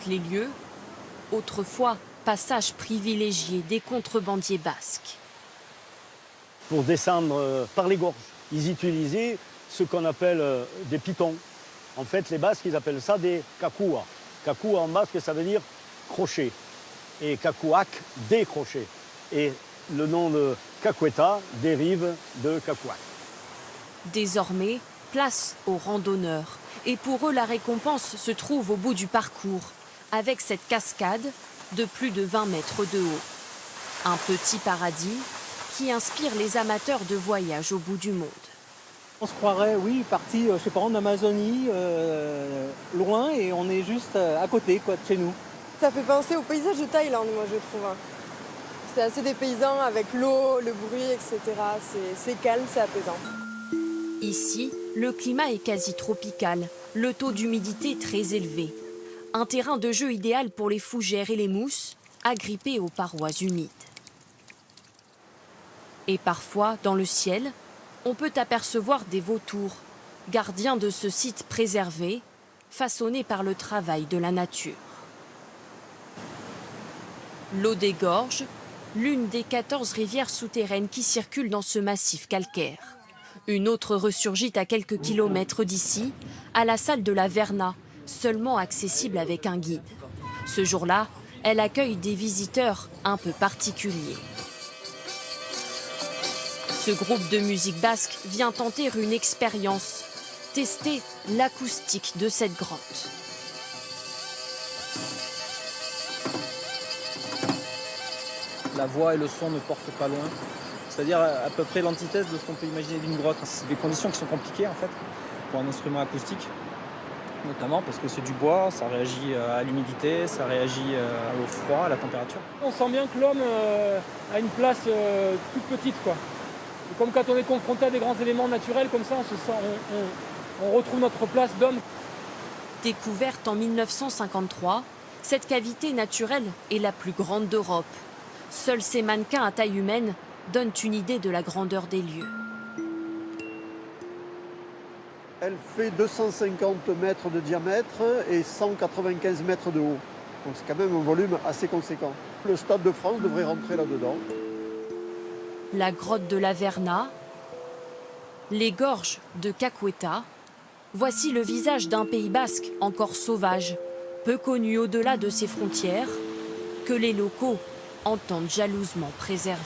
Les lieux, autrefois passage privilégié des contrebandiers basques. Pour descendre par les gorges, ils utilisaient ce qu'on appelle des pitons. En fait, les Basques, ils appellent ça des kakouas. Kakoua en basque, ça veut dire crochet. Et kakouak, des crochets. Et le nom de Caqueta dérive de kakouak. Désormais, place aux randonneurs. Et pour eux, la récompense se trouve au bout du parcours, avec cette cascade de plus de 20 mètres de haut. Un petit paradis qui inspire les amateurs de voyage au bout du monde. On se croirait, oui, parti, je sais pas, en Amazonie, loin, et on est juste à côté, quoi, de chez nous. Ça fait penser au paysage de Thaïlande, moi, je trouve. C'est assez dépaysant avec l'eau, le bruit, etc. C'est calme, c'est apaisant. Ici, le climat est quasi tropical, le taux d'humidité très élevé. Un terrain de jeu idéal pour les fougères et les mousses, agrippées aux parois humides. Et parfois, dans le ciel, on peut apercevoir des vautours, gardiens de ce site préservé, façonné par le travail de la nature. L'eau des gorges, l'une des 14 rivières souterraines qui circulent dans ce massif calcaire. Une autre ressurgit à quelques kilomètres d'ici, à la salle de la Verna, seulement accessible avec un guide. Ce jour-là, elle accueille des visiteurs un peu particuliers. Ce groupe de musique basque vient tenter une expérience, tester l'acoustique de cette grotte. La voix et le son ne portent pas loin. C'est-à-dire à peu près l'antithèse de ce qu'on peut imaginer d'une grotte. C'est des conditions qui sont compliquées en fait pour un instrument acoustique, notamment parce que c'est du bois, ça réagit à l'humidité, ça réagit au froid, à la température. On sent bien que l'homme a une place toute petite, quoi. Et comme quand on est confronté à des grands éléments naturels comme ça, on retrouve notre place d'homme. Découverte en 1953, cette cavité naturelle est la plus grande d'Europe. Seuls ces mannequins à taille humaine donnent une idée de la grandeur des lieux. Elle fait 250 mètres de diamètre et 195 mètres de haut. Donc c'est quand même un volume assez conséquent. Le Stade de France devrait rentrer là-dedans. La grotte de la Verna, les gorges de Caqueta, voici le visage d'un Pays basque encore sauvage, peu connu au-delà de ses frontières, que les locaux entendent jalousement préserver.